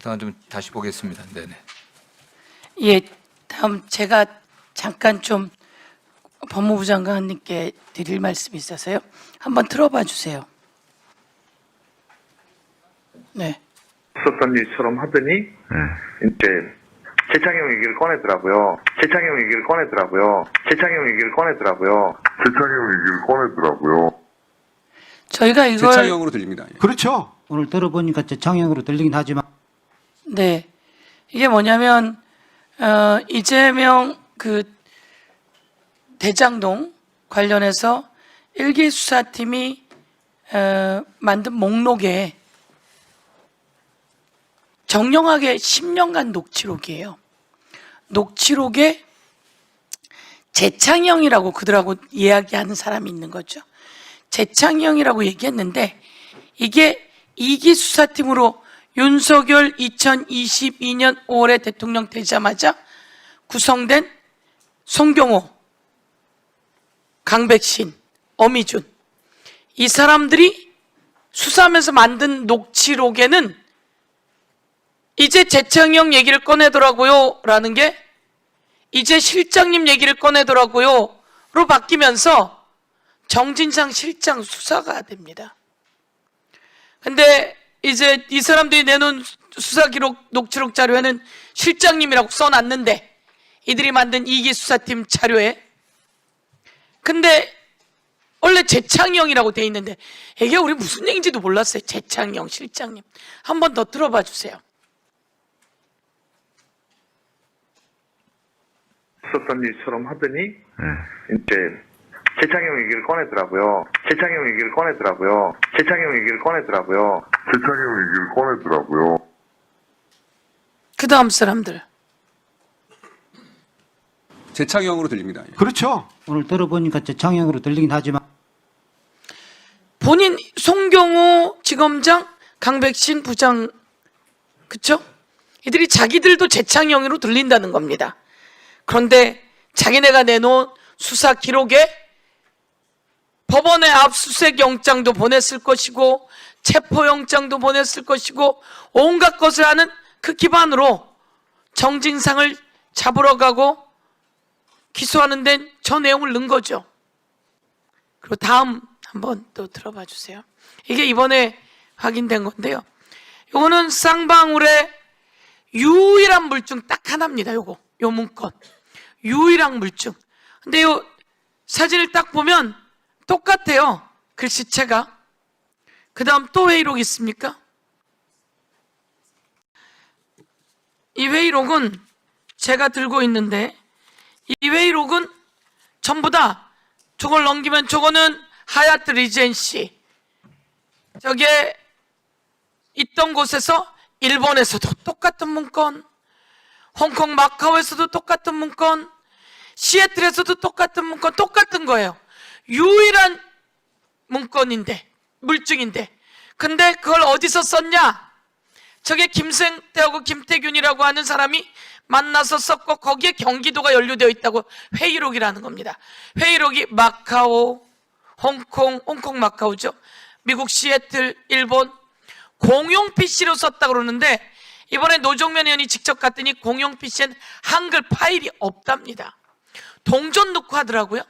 그동안 좀 다시 보겠습니다. 네네. 예, 다음 제가 잠깐 좀 법무부 장관님께 드릴 말씀이 있어서요. 한번 틀어봐 주세요. 네. 있었던 일처럼 하더니 이제 재창용 얘기를 꺼내더라고요. 재창용 얘기를 꺼내더라고요. 저희가 이걸 재창형으로 들립니다. 예. 그렇죠. 오늘 들어보니까 재창형으로 들리긴 하지만 네, 이게 뭐냐면 이재명 그 대장동 관련해서 일기 수사팀이 만든 목록에 정령하게 10년간 녹취록이에요. 녹취록에 재창형이라고 그들하고 이야기하는 사람이 있는 거죠. 재창형이라고 얘기했는데 이게 2기 수사팀으로 윤석열 2022년 5월에 대통령 되자마자 구성된 송경호, 강백신, 어미준 이 사람들이 수사하면서 만든 녹취록에는 이제 재창형 얘기를 꺼내더라고요 라는 게 이제 실장님 얘기를 꺼내더라고요 로 바뀌면서 정진상 실장 수사가 됩니다. 근데 이제 이 사람들이 내놓은 수사 기록 녹취록 자료에는 실장님이라고 써놨는데 이들이 만든 2기 수사팀 자료에 근데 원래 재창형이라고 돼 있는데 이게 우리 무슨 얘기인지도 몰랐어요. 재창형 실장님 한 번 더 들어봐 주세요. 있었던 일처럼 하더니 이제 재창용 얘기를 꺼내더라고요. 그 다음 사람들 재창형으로 들립니다. 예. 그렇죠. 오늘 들어보니까 재창형으로 들리긴 하지만 본인 송경호 지검장, 강백신 부장 그쵸? 이들이 자기들도 재창형으로 들린다는 겁니다. 그런데 자기네가 내놓은 수사 기록에 법원에 압수수색 영장도 보냈을 것이고 체포영장도 보냈을 것이고 온갖 것을 하는 그 기반으로 정진상을 잡으러 가고 기소하는 데는 저 내용을 넣은 거죠. 그리고 다음 한번 또 들어봐 주세요. 이게 이번에 확인된 건데요. 요거는 쌍방울의 유일한 물증 딱 하나입니다. 요 문건 유일한 물증. 근데 요 사진을 딱 보면 똑같아요. 글씨체가. 그 다음 또 회의록 있습니까? 이 회의록은 제가 들고 있는데 이 회의록은 전부 다 저걸 넘기면 저거는 하얏트 리젠시 저게 있던 곳에서 일본에서도 똑같은 문건, 홍콩 마카오에서도 똑같은 문건, 시애틀에서도 똑같은 문건, 똑같은 거예요. 유일한 문건인데, 물증인데. 근데 그걸 어디서 썼냐? 저게 김생태하고 김태균이라고 하는 사람이 만나서 썼고 거기에 경기도가 연루되어 있다고 회의록이라는 겁니다. 회의록이 마카오, 홍콩 마카오죠. 미국 시애틀, 일본 공용 PC로 썼다 그러는데 이번에 노정면 의원이 직접 갔더니 공용 PC엔 한글 파일이 없답니다. 동전 넣고 하더라고요.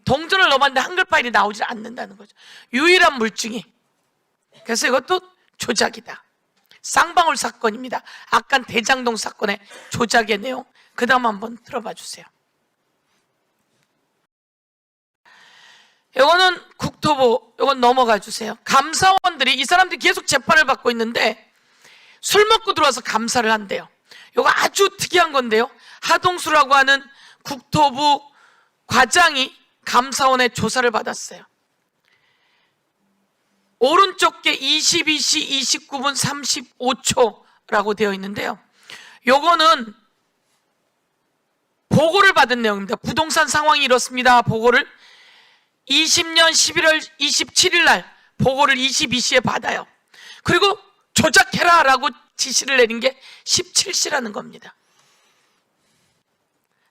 동전을 넣어봤는데 한글 파일이 나오질 않는다는 거죠. 유일한 물증이. 그래서 이것도 조작이다. 쌍방울 사건입니다. 아까 대장동 사건의 조작의 내용. 그 다음 한번 들어봐 주세요. 이거는 국토부, 이건 넘어가 주세요. 감사원들이 이 사람들이 계속 재판을 받고 있는데 술 먹고 들어와서 감사를 한대요. 이거 아주 특이한 건데요. 하동수라고 하는 국토부 과장이 감사원의 조사를 받았어요. 오른쪽 게 22시 29분 35초라고 되어 있는데요. 요거는 보고를 받은 내용입니다. 부동산 상황이 이렇습니다. 보고를 20년 11월 27일 날 보고를 22시에 받아요. 그리고 조작해라 라고 지시를 내린 게 17시라는 겁니다.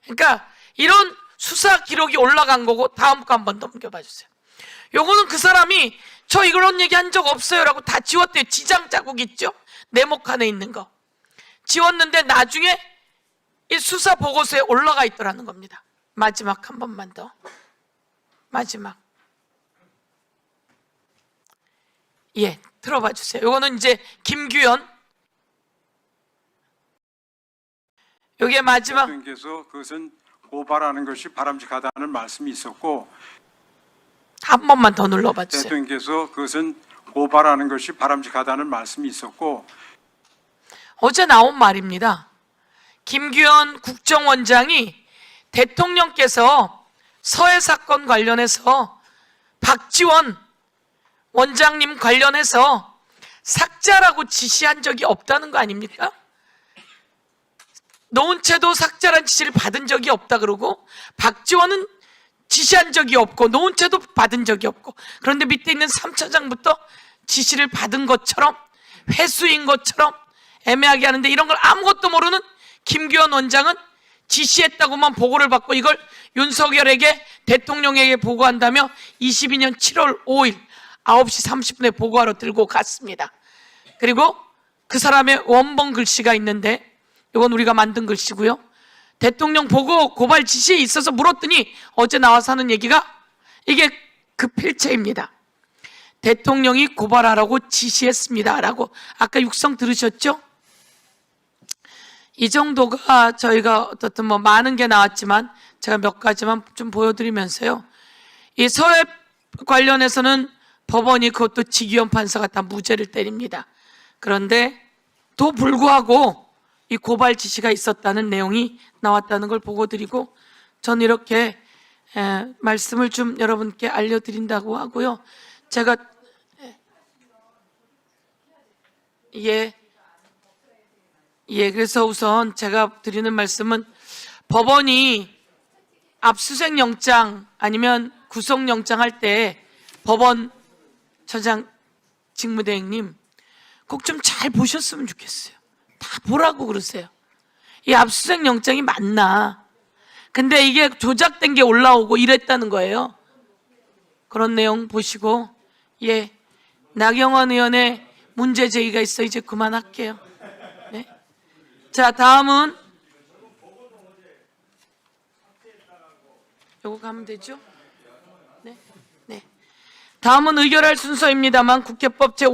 그러니까 이런 수사 기록이 올라간 거고 다음 거 한번 넘겨봐 주세요. 요거는 그 사람이 저 이런 얘기 한 적 없어요 라고 다 지웠대요. 지장 자국 있죠. 네모칸에 있는 거 지웠는데 나중에 이 수사 보고서에 올라가 있더라는 겁니다. 마지막 한 번만 더. 마지막. 예, 들어봐 주세요. 이거는 이제 김규현. 여기에 마지막. 대통령께서 그것은 고발하는 것이 바람직하다는 말씀이 있었고, 한 번만 더 눌러봐 주세요. 대통령께서 그것은 고발하는 것이 바람직하다는 말씀이 있었고, 어제 나온 말입니다. 김규현 국정원장이 대통령께서 서해 사건 관련해서 박지원 원장님 관련해서 삭제라고 지시한 적이 없다는 거 아닙니까? 노은채도 삭제란 지시를 받은 적이 없다 그러고 박지원은 지시한 적이 없고 노은채도 받은 적이 없고, 그런데 밑에 있는 3차장부터 지시를 받은 것처럼 회수인 것처럼 애매하게 하는데, 이런 걸 아무것도 모르는 김규현 원장은 지시했다고만 보고를 받고 이걸 윤석열에게 대통령에게 보고한다며 22년 7월 5일 9시 30분에 보고하러 들고 갔습니다. 그리고 그 사람의 원본 글씨가 있는데, 이건 우리가 만든 글씨고요. 대통령 보고 고발 지시에 있어서 물었더니 어제 나와서 하는 얘기가 이게 그 필체입니다. 대통령이 고발하라고 지시했습니다 라고. 아까 육성 들으셨죠? 이 정도가 저희가 어떻든 뭐 많은 게 나왔지만 제가 몇 가지만 좀 보여드리면서요. 이 서해 관련해서는 법원이 그것도 지기현 판사가 다 무죄를 때립니다. 그런데 또 불구하고 이 고발 지시가 있었다는 내용이 나왔다는 걸 보고 드리고, 전 이렇게 말씀을 좀 여러분께 알려드린다고 하고요. 제가 그래서 우선 제가 드리는 말씀은, 법원이 압수수색 영장 아니면 구속영장 할 때 법원 처장 직무대행님 꼭 좀 잘 보셨으면 좋겠어요. 다 보라고 그러세요. 이 압수수색 영장이 맞나? 근데 이게 조작된 게 올라오고 이랬다는 거예요. 그런 내용 보시고, 나경원 의원의 문제 제기가 있어 이제 그만할게요. 네. 자, 다음은 요거 가면 되죠? 네. 다음은 의결할 순서입니다만 국회법 제50